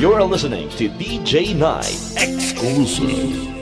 You're listening to DJ Night Exclusive.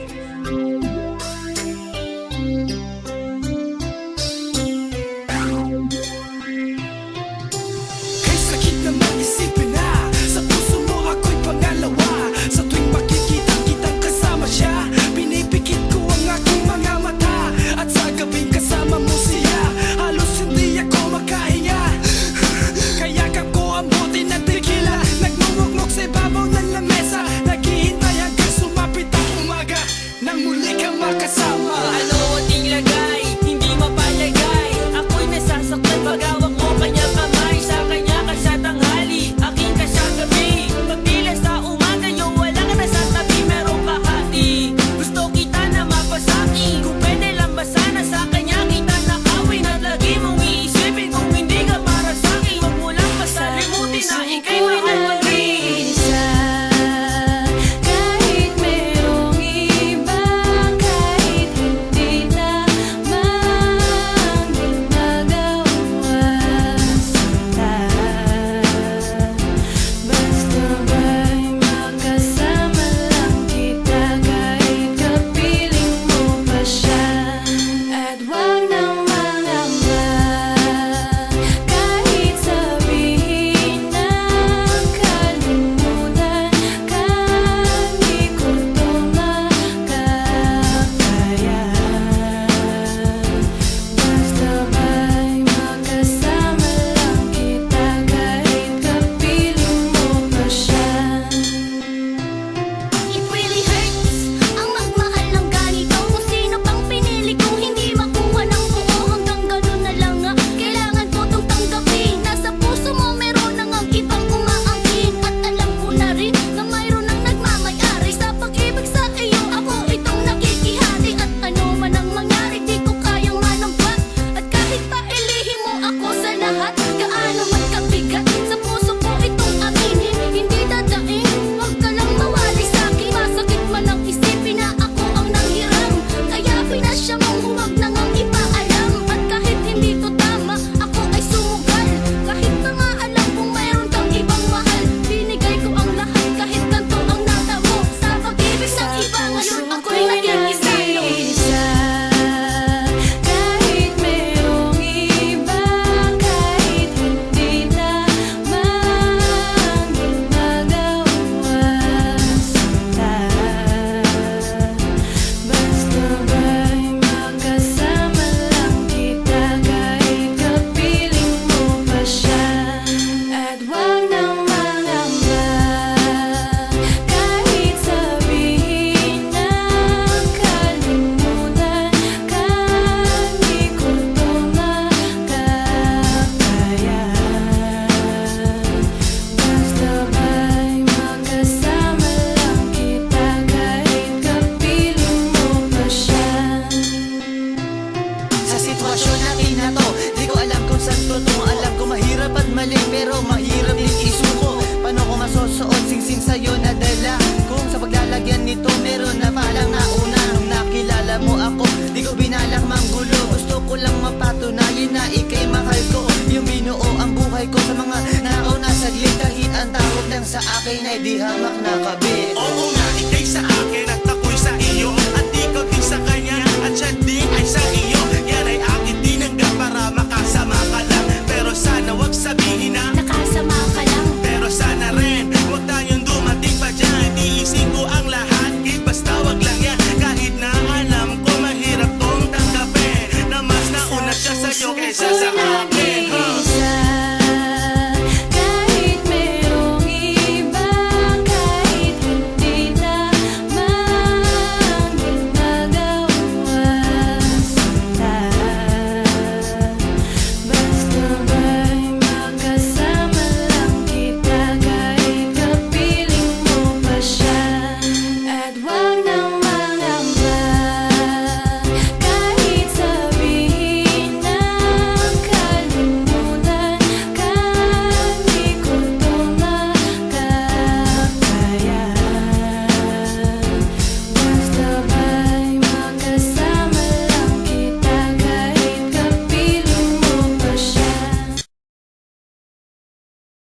Pero mahirap din isuko. Paano ko masusuot singsing sa'yo na dala? Kung sa paglalagyan nito meron na palang nauna. Nung nakilala mo ako, di ko binalak manggulo. Gusto ko lang mapatunayan na ika'y mahal ko. Yung binuo ang buhay ko sa mga nauna saglit. Kahit ang tawag lang sa akin ay di hamak na kabit. Oo nga, ika'y sa akin